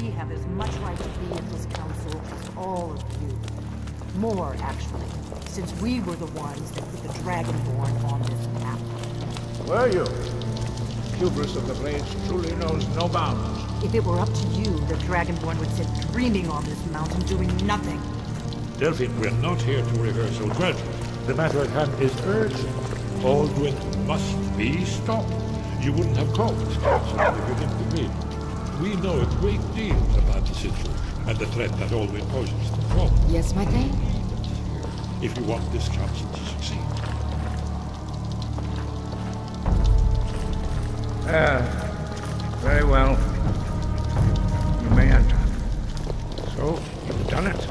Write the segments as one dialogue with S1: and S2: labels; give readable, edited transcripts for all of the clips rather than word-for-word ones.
S1: we have as much right to be at this council as all of you. More, actually, since we were the ones that put the Dragonborn on this map.
S2: Were you? Hubris of the Blades truly knows no bounds.
S1: If it were up to you, the Dragonborn would sit dreaming on this mountain doing nothing.
S3: Delphine, we're not here to rehearse or grudge. The matter at hand is urgent. Aldwin must be stopped. You wouldn't have called this council if you didn't agree. We know a great deal about the situation and the threat that Aldwin poses to Rome.
S4: Yes, my thing?
S3: If you want this council to succeed.
S2: Very well. You may enter. So, you've done it.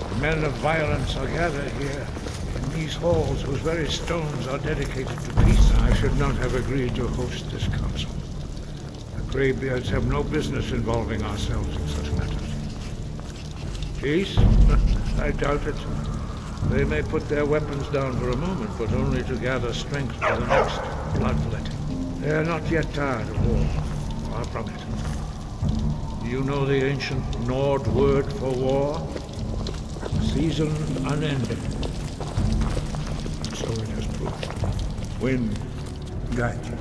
S2: The men of violence are gathered here in these halls whose very stones are dedicated to peace. I should not have agreed to host this council. The Greybeards have no business involving ourselves in such matters. Peace? I doubt it. They may put their weapons down for a moment, but only to gather strength for the next bloodletting. They are not yet tired of war. Far from it. Do you know the ancient Nord word for war? Season unending. So it has proved. Wind guide you.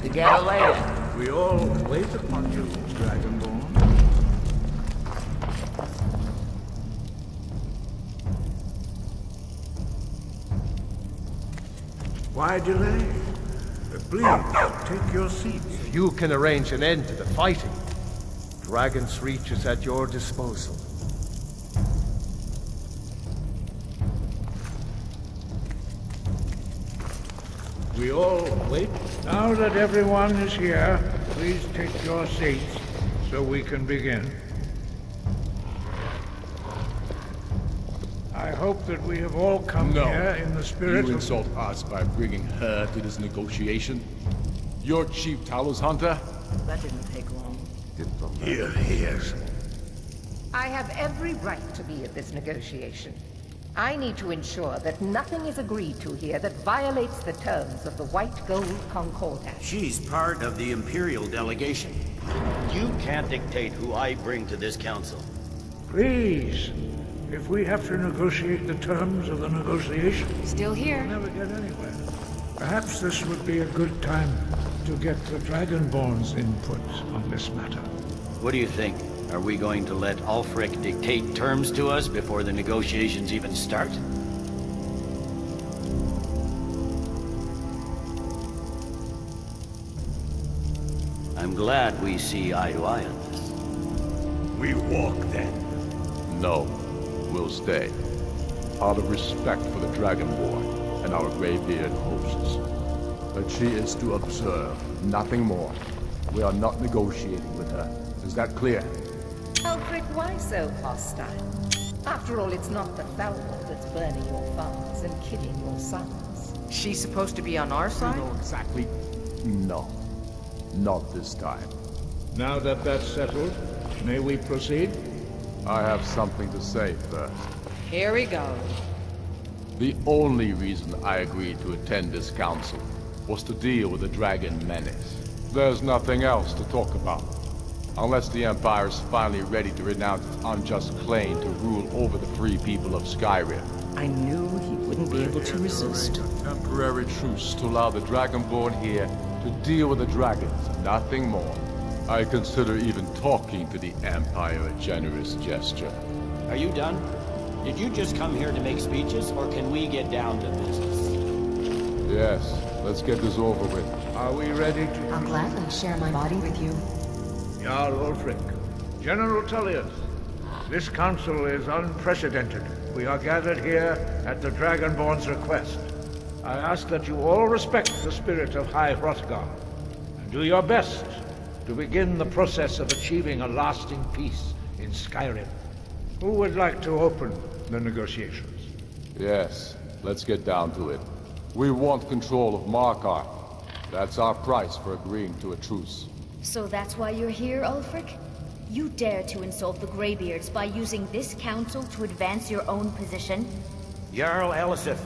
S5: Together later.
S2: We all wait upon you, Dragonborn. Why delay? Please, take your seats.
S6: You can arrange an end to the fighting. Dragon's Reach is at your disposal.
S2: We all wait. Now that everyone is here, please take your seats so we can begin. I hope that we have all come here in the spirit
S7: You
S2: of...
S7: insult us by bringing her to this negotiation? Your chief Talos Hunter?
S1: That didn't take long.
S2: Here he is.
S4: I have every right to be at this negotiation. I need to ensure that nothing is agreed to here that violates the terms of the White Gold Concordat.
S5: She's part of the Imperial delegation. You can't dictate who I bring to this council.
S2: Please, if we have to negotiate the terms of the negotiation,
S4: Still here.
S2: we'll never get anywhere. Perhaps this would be a good time to get the Dragonborn's input on this matter.
S5: What do you think? Are we going to let Ulfric dictate terms to us before the negotiations even start? I'm glad we see eye to eye on this.
S7: We walk then. No, we'll stay. Out of respect for the Dragonborn and our Greybeard hosts. But she is to observe, nothing more. We are not negotiating with her. Is that clear?
S4: Ulfric, why so hostile? After all, it's not the Thalmor that's burning your farms and killing your sons.
S1: She's supposed to be on our side?
S7: No, exactly. No. Not this time.
S2: Now that that's settled, may we proceed?
S7: I have something to say first.
S1: Here we go.
S7: The only reason I agreed to attend this council was to deal with the Dragon Menace. There's nothing else to talk about. Unless the Empire is finally ready to renounce its unjust claim to rule over the free people of Skyrim.
S1: I knew he wouldn't be able to resist.
S7: A temporary truce to allow the Dragonborn here to deal with the dragons, nothing more. I consider even talking to the Empire a generous gesture.
S5: Are you done? Did you just come here to make speeches, or can we get down to business?
S7: Yes, let's get this over with.
S2: Are we ready to...
S4: I'll gladly share my body with you.
S2: Jarl Ulfric, General Tullius, this council is unprecedented. We are gathered here at the Dragonborn's request. I ask that you all respect the spirit of High Hrothgar, and do your best to begin the process of achieving a lasting peace in Skyrim. Who would like to open the negotiations?
S7: Yes, let's get down to it. We want control of Markarth. That's our price for agreeing to a truce.
S8: So that's why you're here, Ulfric? You dare to insult the Greybeards by using this council to advance your own position?
S5: Jarl Elisif.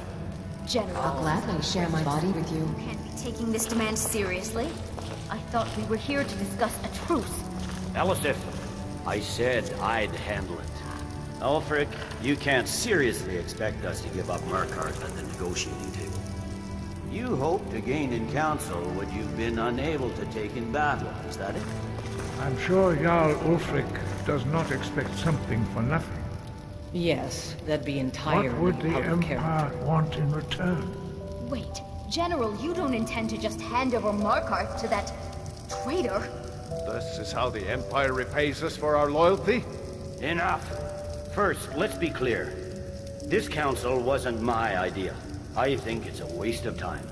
S8: General,
S1: I'll gladly share my body with you.
S8: you can't be taking this demand seriously. I thought we were here to discuss a truce.
S5: Elisif, I said I'd handle it. Ulfric, you can't seriously expect us to give up Markarth at the negotiating table. You hoped to gain in council what you've been unable to take in battle, is that it?
S2: I'm sure Jarl Ulfric does not expect something for nothing.
S1: Yes, that'd be entirely
S2: What would the
S1: out of
S2: Empire
S1: character.
S2: want in return?
S8: Wait, General, you don't intend to just hand over Markarth to that traitor?
S6: This is how the Empire repays us for our loyalty?
S5: Enough. First, let's be clear. This council wasn't my idea. I think it's a waste of time.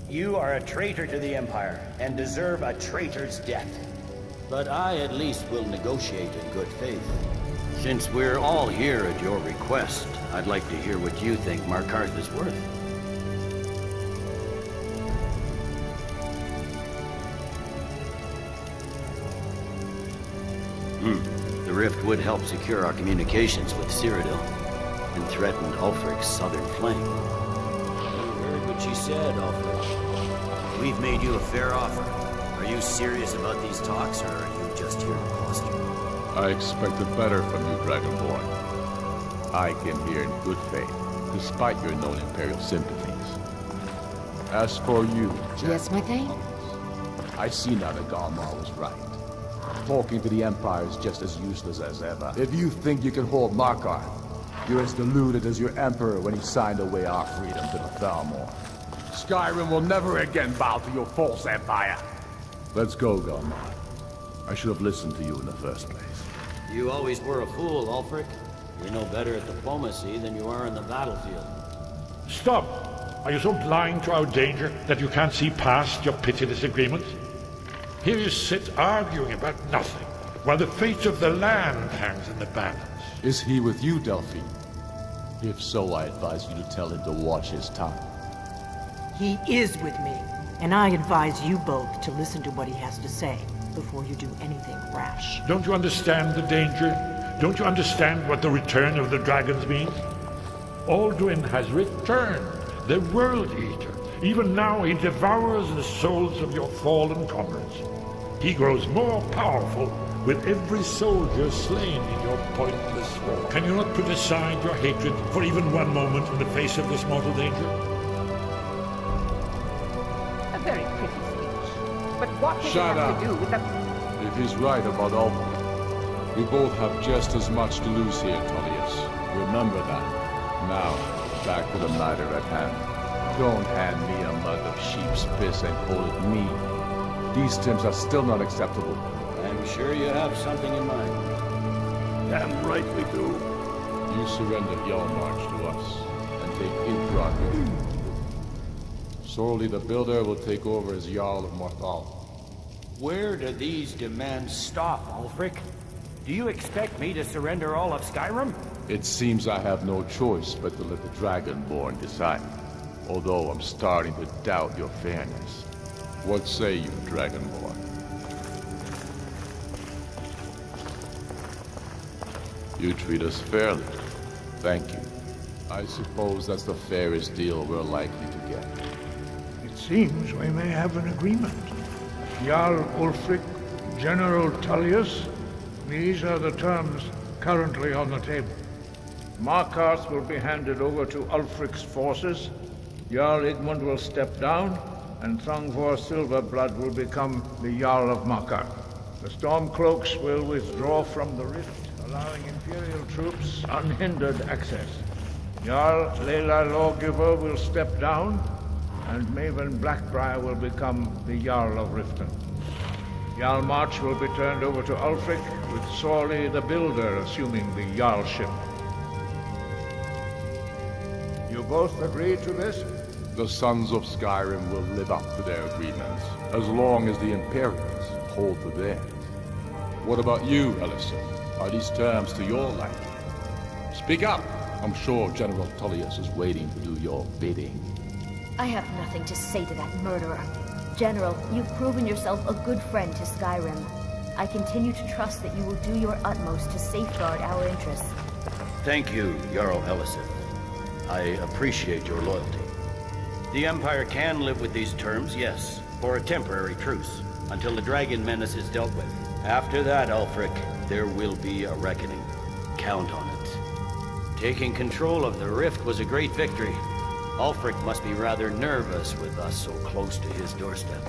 S5: You are a traitor to the Empire, and deserve a traitor's death. But I at least will negotiate in good faith. Since we're all here at your request, I'd like to hear what you think Markarth is worth. The rift would help secure our communications with Cyrodiil, and threaten Ulfric's southern flank. You heard what she said, Ulfric. We've made you a fair offer. Are you serious about these talks, or are you just here to posture?
S7: I expected better from you, Dragonborn. I came here in good faith, despite your known Imperial sympathies. As for you,
S1: Yes, my thing?
S7: I see now that Galmar was right. Talking to the Empire is just as useless as ever. If you think you can hold Markarth, you're as deluded as your Emperor when he signed away our freedom to the Thalmor. Skyrim will never again bow to your false empire. Let's go, Galmar. I should have listened to you in the first place.
S5: You always were a fool, Ulfric. You're no better at diplomacy than you are in the battlefield.
S3: Stop! Are you so blind to our danger that you can't see past your pitiless agreements? Here you sit arguing about nothing, while the fate of the land hangs in the balance.
S7: Is he with you, Delphine? If so, I advise you to tell him to watch his tongue.
S1: He is with me, and I advise you both to listen to what he has to say before you do anything rash.
S3: Don't you understand the danger? Don't you understand what the return of the dragons means? Alduin has returned, the World Eater. Even now he devours the souls of your fallen comrades. He grows more powerful with every soldier slain in your pointless war. Can you not put aside your hatred for even one moment in the face of this mortal danger?
S4: A very pretty speech. But what does it
S7: Shut
S4: have
S7: up.
S4: to do with the...
S7: If he's right about Ulfric, we both have just as much to lose here, Tullius. Remember that. Now, back to the matter at hand. Don't hand me a mug of sheep's piss and call it me. These terms are still not acceptable.
S5: I'm sure you have something in mind.
S7: Damn right we do. You surrender Hjalmarch to us, and take Ilfrod with you. Sorli the Builder will take over as Jarl of Morthal.
S5: Where do these demands stop, Ulfric? Do you expect me to surrender all of Skyrim?
S7: It seems I have no choice but to let the Dragonborn decide. Although I'm starting to doubt your fairness. What say you, Dragonborn? You treat us fairly. Thank you. I suppose that's the fairest deal we're likely to get.
S2: It seems we may have an agreement. Jarl Ulfric, General Tullius, these are the terms currently on the table. Markarth will be handed over to Ulfric's forces. Jarl Igmund will step down, and Thongvor Silverblood will become the Jarl of Markarth. The Stormcloaks will withdraw from the rift, allowing Imperial troops unhindered access. Jarl Leila Lawgiver will step down, and Maven Blackbriar will become the Jarl of Riften. Hjalmarch will be turned over to Ulfric, with Sorli the Builder assuming the Jarlship. You both agree to this?
S7: The Sons of Skyrim will live up to their agreements, as long as the Imperials hold to theirs. What about you, Elisir? Are these terms to your liking? Speak up! I'm sure General Tullius is waiting to do your bidding.
S8: I have nothing to say to that murderer. General, you've proven yourself a good friend to Skyrim. I continue to trust that you will do your utmost to safeguard our interests.
S5: Thank you, Jarl Elisith. I appreciate your loyalty. The Empire can live with these terms, yes, for a temporary truce, until the dragon menace is dealt with. After that, Ulfric, there will be a reckoning. Count on it. Taking control of the Rift was a great victory. Ulfric must be rather nervous with us so close to his doorstep.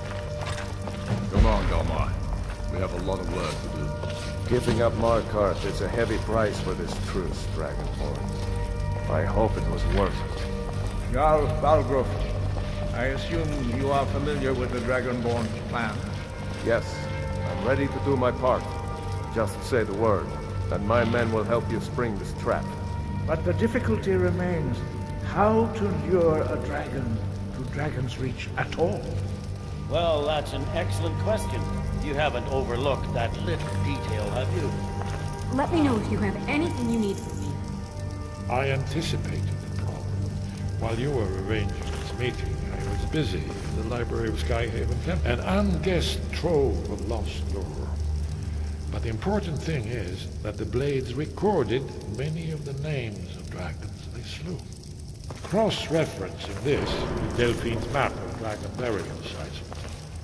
S7: Come on, Galmar. We have a lot of work to do.
S6: Giving up Markarth is a heavy price for this truce, Dragonborn. I hope it was worth it.
S2: Jarl Balgruuf, I assume you are familiar with the Dragonborn plan.
S6: Yes, I'm ready to do my part. Just say the word, and my men will help you spring this trap.
S2: But the difficulty remains how to lure a dragon to Dragon's Reach at all.
S5: Well, that's an excellent question. You haven't overlooked that little detail, have you?
S9: Let me know if you have anything you need from me.
S3: I anticipated the problem. While you were arranging this meeting, I was busy in the library of Skyhaven Temple, an unguessed trove of lost lore. But the important thing is that the Blades recorded many of the names of dragons they slew. Cross-referencing this with Delphine's map of dragon burial sites,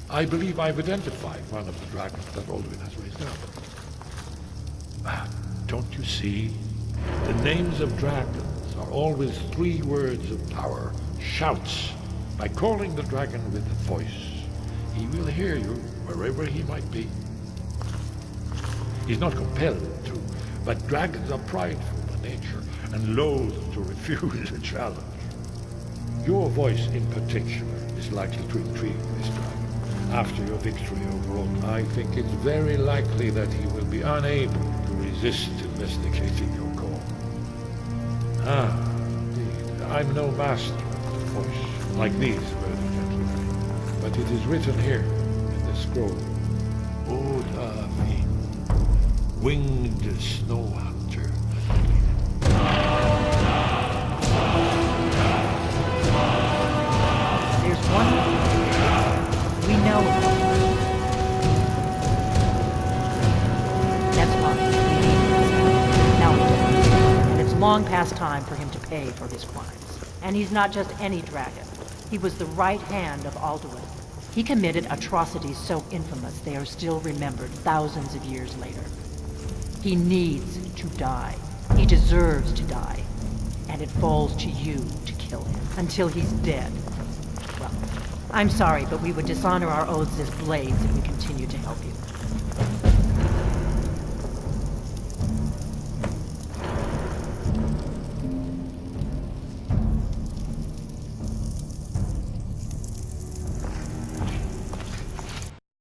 S3: I believe I've identified one of the dragons that Alduin has raised up. Don't you see? The names of dragons are always 3 words of power, shouts. By calling the dragon with a voice, he will hear you wherever he might be. He's not compelled to, but dragons are prideful by nature and loath to refuse a challenge. Your voice in particular is likely to intrigue this dragon. After your victory over Ulm, I think it's very likely that he will be unable to resist investigating your call. Indeed. I'm no master of the voice, like these worthy gentlemen, but it is written here in the scroll. Odavi, winged snow hunter.
S1: There's one thing. We know it. That's why we need him. Now he does. And it's long past time for him to pay for his crimes. And he's not just any dragon. He was the right hand of Alduin. He committed atrocities so infamous they are still remembered thousands of years later. He needs to die. He deserves to die. And it falls to you to kill him until he's dead. Well, I'm sorry, but we would dishonor our oaths as Blades if we continue to help you.